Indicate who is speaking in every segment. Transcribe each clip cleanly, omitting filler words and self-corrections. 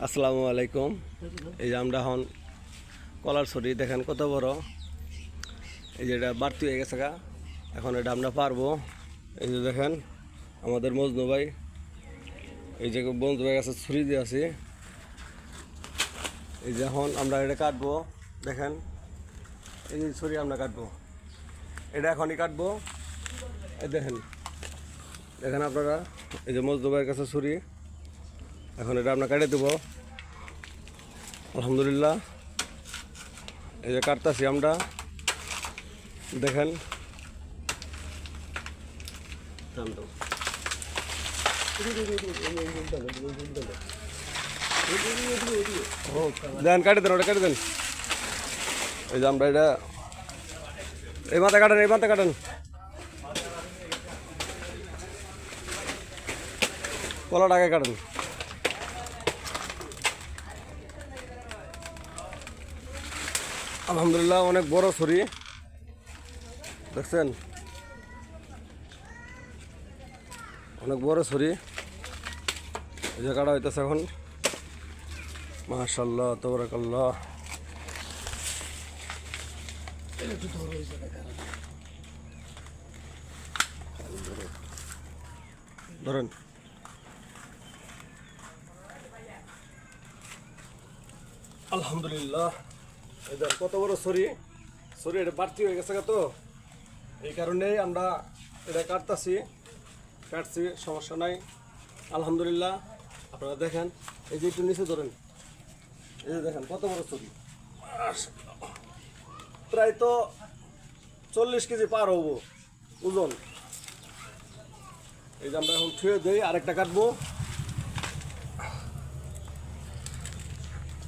Speaker 1: আসসালামু আলাইকুম। এই যে আমরা এখন কলার ছড়ি দেখেন কত বড়। এই যে এটা বাড়তি হয়ে গেছে গা, এখন এটা আমরা পারবো। এই যে দেখেন আমাদের মজনু ভাই, এই যে বন্ধু ভাই কাছে ছুরি দিয়ে আছে। এই যে এখন আমরা এটা কাটবো, দেখেন এই যে ছুরি আমরা কাটবো, এটা এখনই কাটবো। এই দেখেন দেখেন আপনারা, এই যে মজনু ভাইয়ের কাছে ছুরি, এখন এটা আমরা কেটে দেবো। আলহামদুলিল্লাহ, এই যে কাটতাছি আমরা, দেখেন দেন, কাটে দেন, ওটা কেটে দেন। এই যে আমরা এটা এই মাথা কাটেন, এই মাথা কাটেন, কলাটাকে কাটেন। আলহামদুলিল্লাহ, অনেক বড় ছুরি দেখছেন, অনেক বড় ছুরি। এই যে কাটা হইতেছে এখন। মাশাআল্লাহ, তাবারাকাল্লাহ। ধরেন, আলহামদুলিল্লাহ। এই দেখ কত বড় ছুরি, ছুরি এটা বাড়তি হয়ে গেছে তো, এই কারণেই আমরা এটা কাটতেছি, সমস্যা নাই। আলহামদুলিল্লাহ, আপনারা দেখেন, এই যে একটু নিচে ধরেন, এই যে দেখেন কত বড় ছুরি, প্রায় তো 40 কেজি পার হবো ওজন। এই যে আমরা এখন ছুঁয়ে দিই, আরেকটা কাটবো।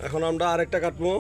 Speaker 1: এখন আমরা আরেকটা কাটবো।